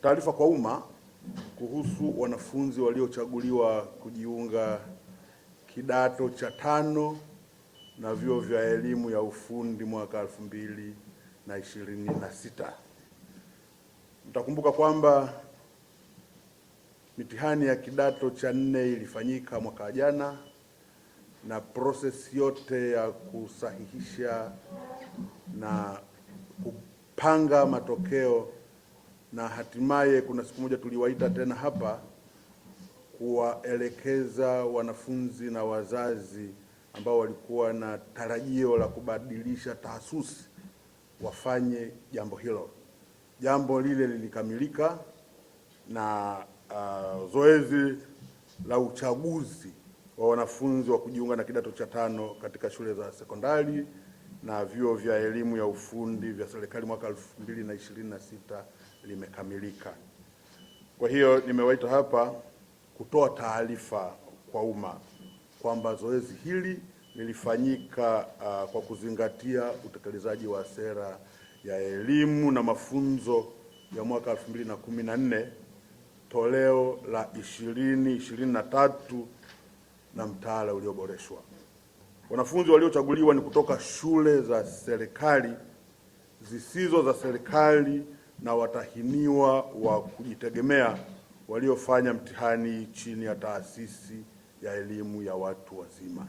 Taarifa kwa umma kuhusu wanafunzi waliochaguliwa kujiunga kidato cha 5 na vyuo vya elimu ya ufundi mwaka 2026. Mtakumbuka kwamba mitihani ya kidato cha 4 ilifanyika mwaka jana na process yote ya kusahihisha na kupanga matokeo, na hatimaye kuna siku moja tuliwaita tena hapa kuwaelekeza wanafunzi na wazazi ambao walikuwa na tarajio la kubadilisha tahasusi wafanye jambo hilo. Jambo lile lilikamilika na zoezi la uchaguzi wa wanafunzi wa kujiunga na kidato cha 5 katika shule za sekondari na vyuo vya elimu ya ufundi vya serikali mwaka 2026 limekamilika. Kwa hiyo nimewaita hapa kutoa taarifa kwa umma kwamba zoezi hili lilifanyika kwa kuzingatia utekelezaji wa sera ya elimu na mafunzo ya mwaka 2014 toleo la 2023 na mtaala ulioboreshwa. Wanafunzi waliochaguliwa ni kutoka shule za serikali, zisizo za serikali na watahiniwa wa kujitegemea waliofanya mtihani chini ya taasisi ya elimu ya watu wazima.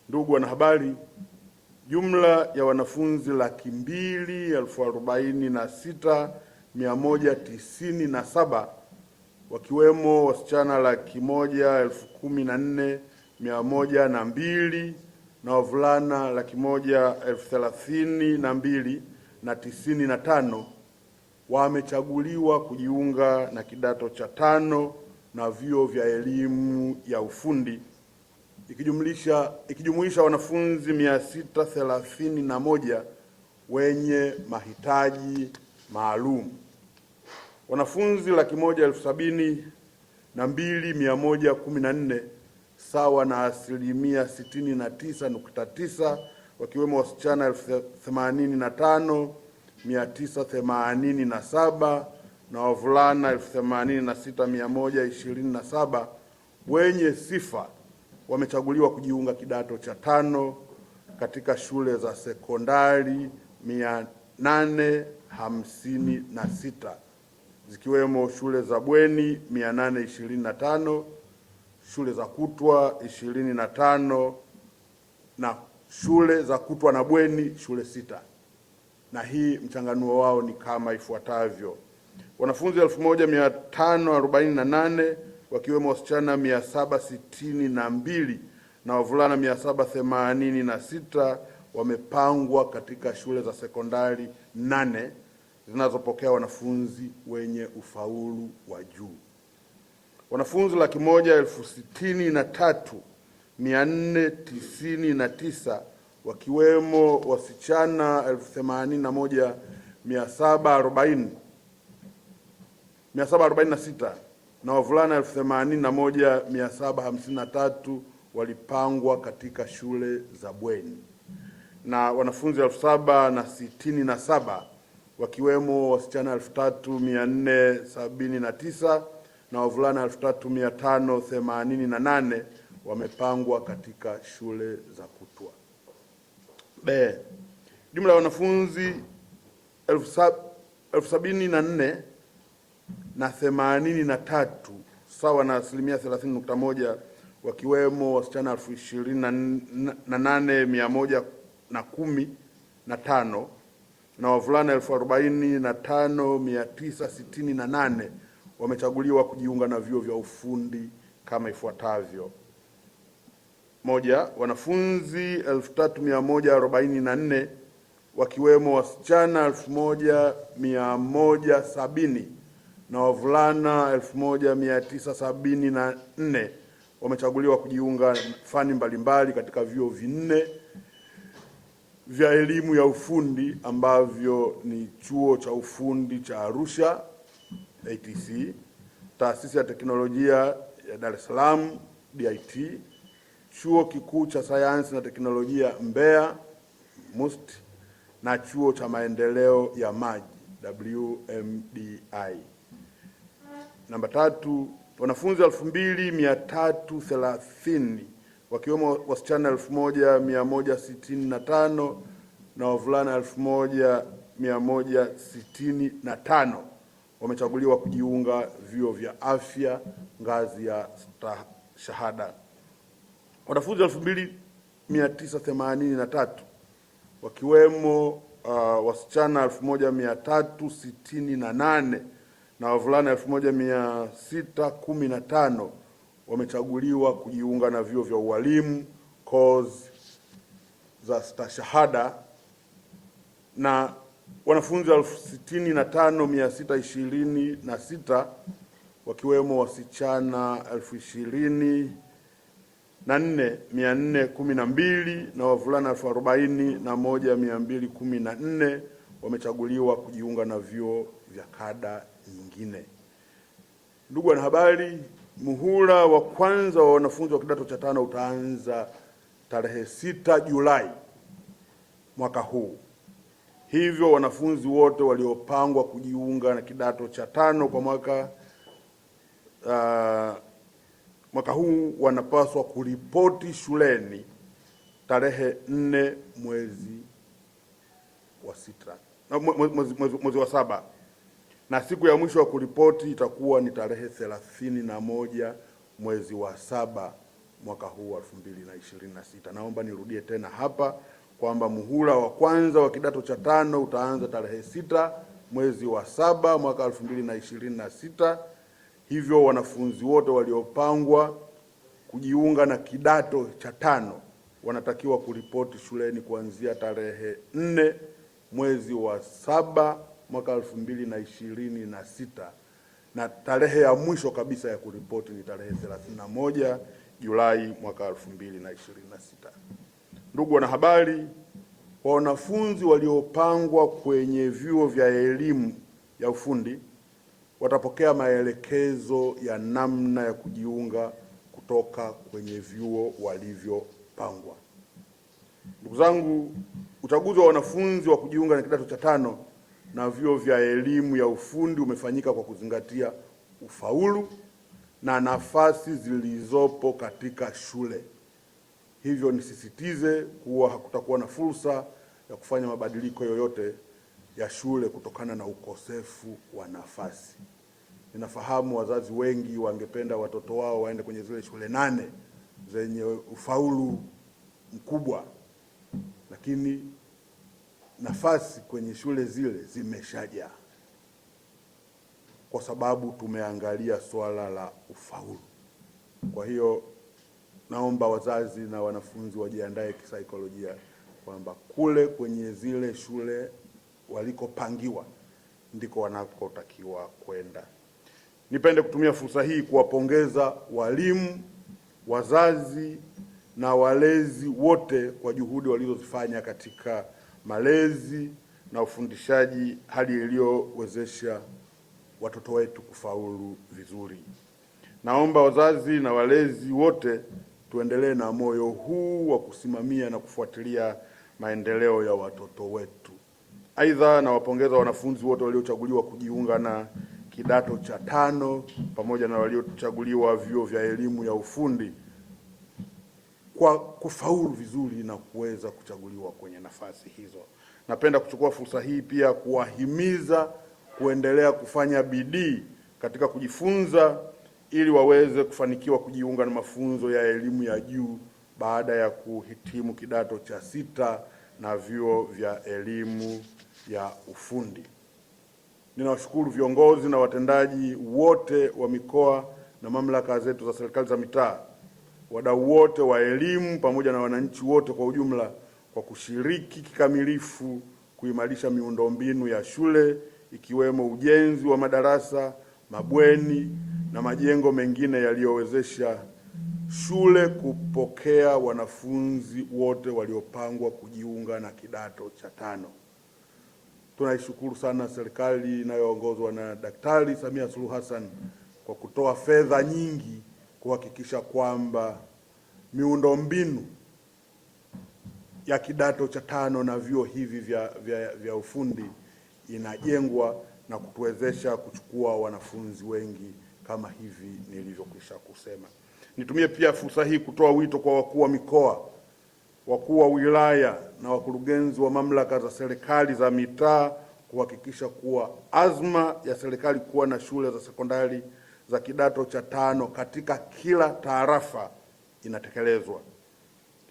Ndugu wanahabari, jumla ya wanafunzi 246,197 wakiwemo wasichana 114,102 na wavulana 132,095 wamechaguliwa kujiunga na kidato cha 5 na vyuo vya elimu ya ufundi ikijumuisha wanafunzi 631 wenye mahitaji maalum. Wanafunzi 172,114 sawa na asilimia 69.9 wakiwemo wasichana 85,987 na wavulana 86,127 wenye sifa wamechaguliwa kujiunga kidato cha 5 katika shule za sekondari 856 zikiwemo shule za bweni 825, shule za kutwa 25 na shule za kutwa na bweni shule 6. Na hii mchanganuo wao ni kama ifuatavyo: wanafunzi 1548 wakiwemo wasichana 762 na wavulana 786 wamepangwa katika shule za sekondari 8 zinazopokea wanafunzi wenye ufaulu wa juu. Wanafunzi 163,499 wakiwemo wasichana 81,746 na wavulana 81,753 walipangwa katika shule za bweni, na wanafunzi 7,067 wakiwemo wasichana 3,479 na wavulana 3,588 wamepangwa katika shule za kutwa. Jumla ya wanafunzi 74,083 sawa na asilimia 30.1 wakiwemo wasichana 28,115 na wavulana 45,968 wamechaguliwa kujiunga na vyuo vya ufundi kama ifuatavyo: 1. Wanafunzi 3,144 wakiwemo wasichana 1,170 na wavulana 1,974 wamechaguliwa kujiunga fani mbalimbali katika vyuo 4 vya elimu ya ufundi ambavyo ni Chuo cha Ufundi cha Arusha ATC, Taasisi ya Teknolojia ya Dar es Salaam DIT, Chuo Kikuu cha Sayansi na Teknolojia Mbeya MUST na Chuo cha Maendeleo ya Maji WMDI. Namba 3, wanafunzi 2330 wakiwemo wasichana 1165 na wavulana 1165 wamechaguliwa kujiunga vyuo vya afya ngazi ya stashahada. Wanafunzi 2983 wakiwemo wasichana 1368 na wavulana 1615 wamechaguliwa kujiunga na vyuo vya ualimu kozi za stashahada, na wanafunzi 65626 wakiwemo wasichana 20412 na wavulana 41214 wamechaguliwa kujiunga na vyuo vya kada nyingine. Ndugu wanahabari, muhula wa kwanza wa wanafunzi wa kidato cha 5 utaanza tarehe 6 Julai mwaka huu. Hivyo wanafunzi wote waliopangwa kujiunga na kidato cha 5 kwa mwaka huu wanapaswa kuripoti shuleni tarehe 4 mwezi wa 7, na siku ya mwisho wa kuripoti itakuwa ni tarehe 31 mwezi wa 7 mwaka huu wa 2026. Naomba nirudie tena hapa kwamba muhula wa kwanza wa kidato cha 5 utaanza tarehe 6 mwezi wa 7 mwaka 2026. Hivyo wanafunzi wote waliopangwa kujiunga na kidato cha 5 wanatakiwa kuripoti shuleni kuanzia tarehe 4 mwezi wa 7 mwaka 2026, na tarehe ya mwisho kabisa ya kuripoti ni tarehe 31 Julai mwaka 2026. Ndugu wanahabari, wanafunzi waliopangwa kwenye vyuo vya elimu ya ufundi watapokea maelekezo ya namna ya kujiunga kutoka kwenye vyuo walivyopangwa. Ndugu zangu, uchaguzi wa wanafunzi wa kujiunga na kidato cha 5 na vyuo vya elimu ya ufundi umefanyika kwa kuzingatia ufaulu na nafasi zilizopo katika shule. Hivyo nisisitize kuwa hakutakuwa na fursa ya kufanya mabadiliko yoyote ya shule kutokana na ukosefu wa nafasi. Ninafahamu wazazi wengi wangependa watoto wao waende kwenye zile shule 8 zenye ufaulu mkubwa, lakini nafasi kwenye shule zile zimeshajaa kwa sababu tumeangalia swala la ufaulu. Kwa hiyo naomba wazazi na wanafunzi wajiandae kisaikolojia kwamba kule kwenye zile shule walikopangiwa ndiko wanakotakiwa kwenda. Nipende kutumia fursa hii kuwapongeza walimu, wazazi na walezi wote kwa juhudi walizozifanya katika malezi na ufundishaji, hali iliyowezesha watoto wetu kufaulu vizuri. Naomba wazazi na walezi wote tuendelee na moyo huu wa kusimamia na kufuatilia maendeleo ya watoto wetu. Aidha, nawapongeza wanafunzi wote waliochaguliwa kujiunga na kidato cha 5 pamoja na waliochaguliwa vyuo vya elimu ya ufundi kwa kufaulu vizuri na kuweza kuchaguliwa kwenye nafasi hizo. Napenda kuchukua fursa hii pia kuwahimiza kuendelea kufanya bidii katika kujifunza ili waweze kufanikiwa kujiunga na mafunzo ya elimu ya juu baada ya kuhitimu kidato cha 6 na vyuo vya elimu ya ufundi. Ninawashukuru viongozi na watendaji wote wa mikoa na mamlaka zetu za serikali za mitaa, wadau wote wa elimu pamoja na wananchi wote kwa ujumla kwa kushiriki kikamilifu kuimarisha miundombinu ya shule ikiwemo ujenzi wa madarasa, mabweni na majengo mengine yaliyowezesha shule kupokea wanafunzi wote waliopangwa kujiunga na kidato cha 5. Tunaishukuru sana serikali inayoongozwa na Daktari Samia Suluhu Hassan kwa kutoa fedha nyingi kuhakikisha kwamba miundombinu ya kidato cha 5 na vyuo hivi vya ufundi inajengwa na kutuwezesha kuchukua wanafunzi wengi kama hivi nilivyokwisha kusema. Nitumie pia fursa hii kutoa wito kwa wakuu wa mikoa, wakuu wa wilaya na wakurugenzi wa mamlaka za serikali za mitaa kuhakikisha kuwa azma ya serikali kuwa na shule za sekondari za kidato cha 5 katika kila tarafa inatekelezwa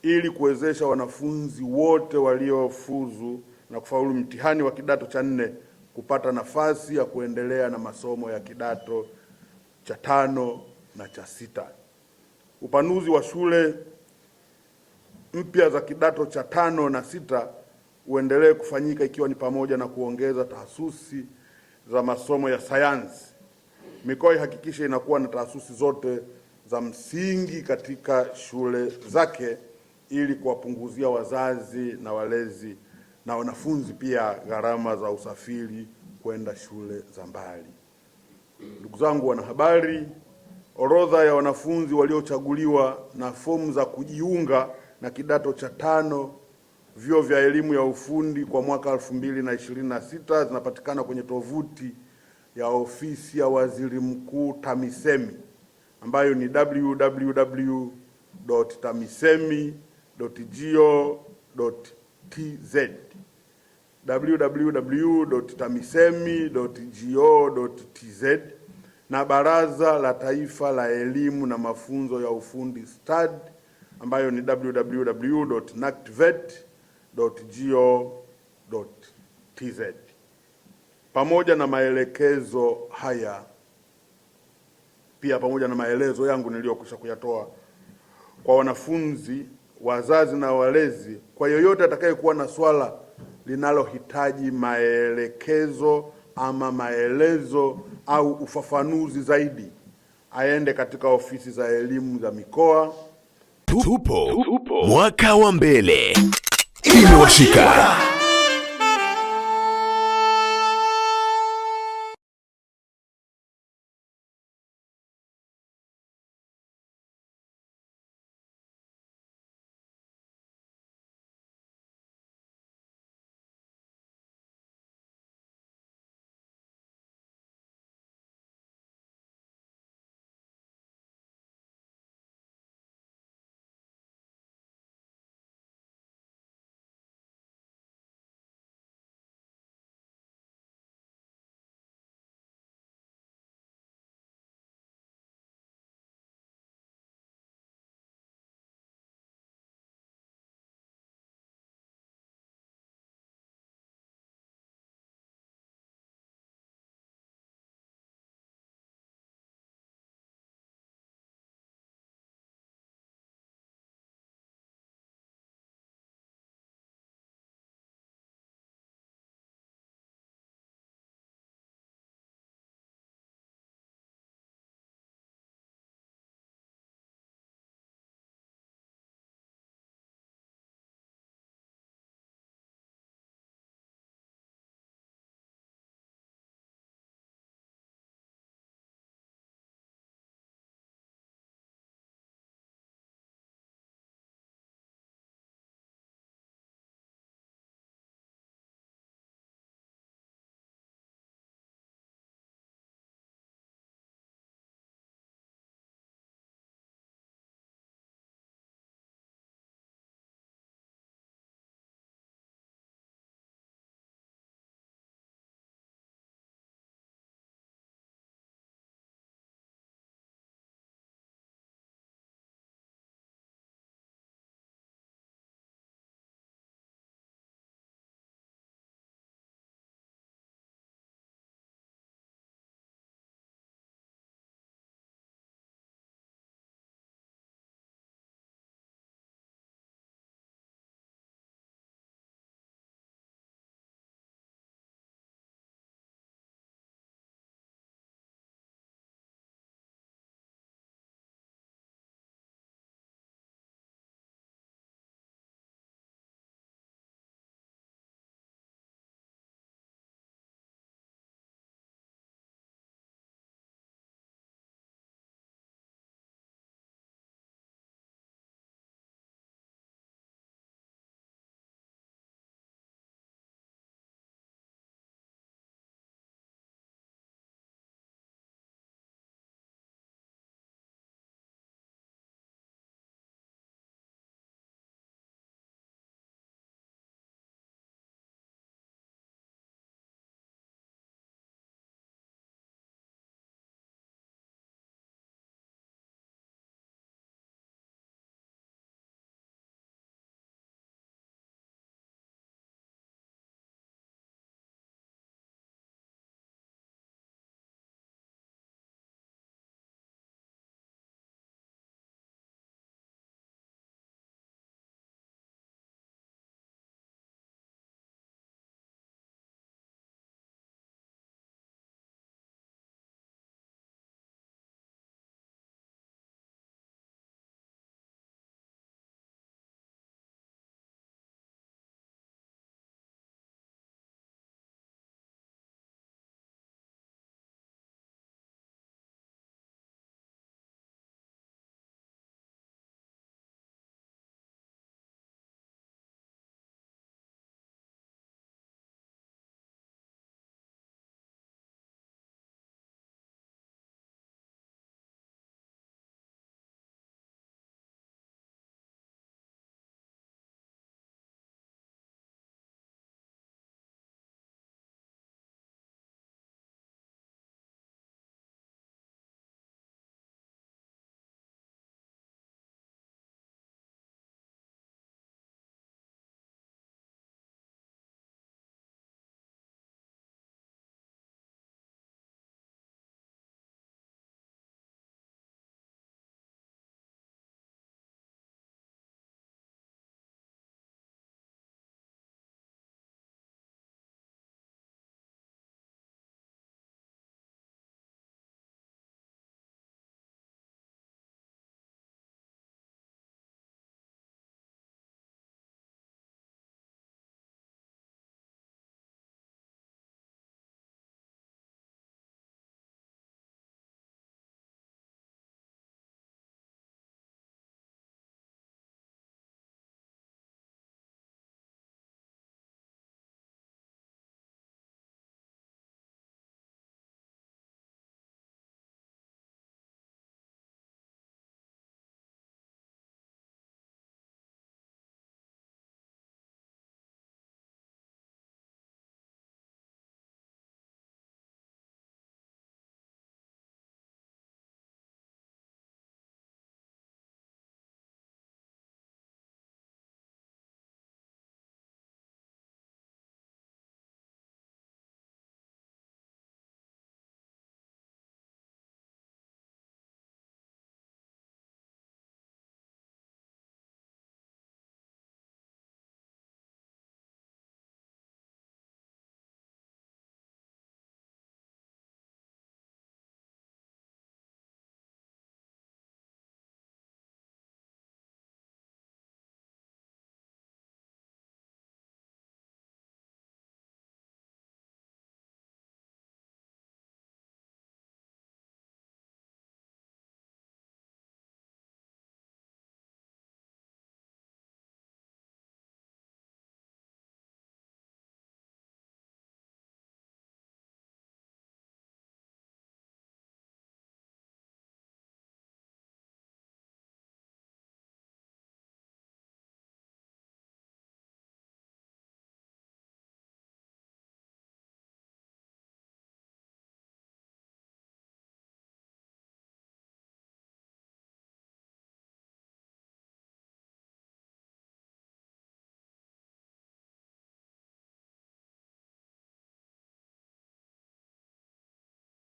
ili kuwezesha wanafunzi wote waliofuzu na kufaulu mtihani wa kidato cha 4 kupata nafasi ya kuendelea na masomo ya kidato cha 5 na cha 6. Upanuzi wa shule mpya za kidato cha 5 na 6 uendelee kufanyika, ikiwa ni pamoja na kuongeza tahasusi za masomo ya sayansi. Mikoa ihakikishe inakuwa na tahasusi zote za msingi katika shule zake ili kuwapunguzia wazazi na walezi na wanafunzi pia gharama za usafiri kwenda shule za mbali. Ndugu zangu wanahabari, orodha ya wanafunzi waliochaguliwa na fomu za kujiunga na kidato cha 5 vyuo vya elimu ya ufundi kwa mwaka 2026 zinapatikana kwenye tovuti ya ofisi ya Waziri Mkuu TAMISEMI ambayo ni www.tamisemi.go.tz, www.tamisemi.go.tz, na Baraza la Taifa la Elimu na Mafunzo ya Ufundi STAD ambayo ni www.nactvet.go.tz. Pamoja na maelekezo haya, pia pamoja na maelezo yangu niliyokwisha kuyatoa kwa wanafunzi, wazazi na walezi, kwa yoyote atakayekuwa na swala linalohitaji maelekezo ama maelezo au ufafanuzi zaidi, aende katika ofisi za elimu za mikoa. Tupo mwaka wa mbele. Imewashika.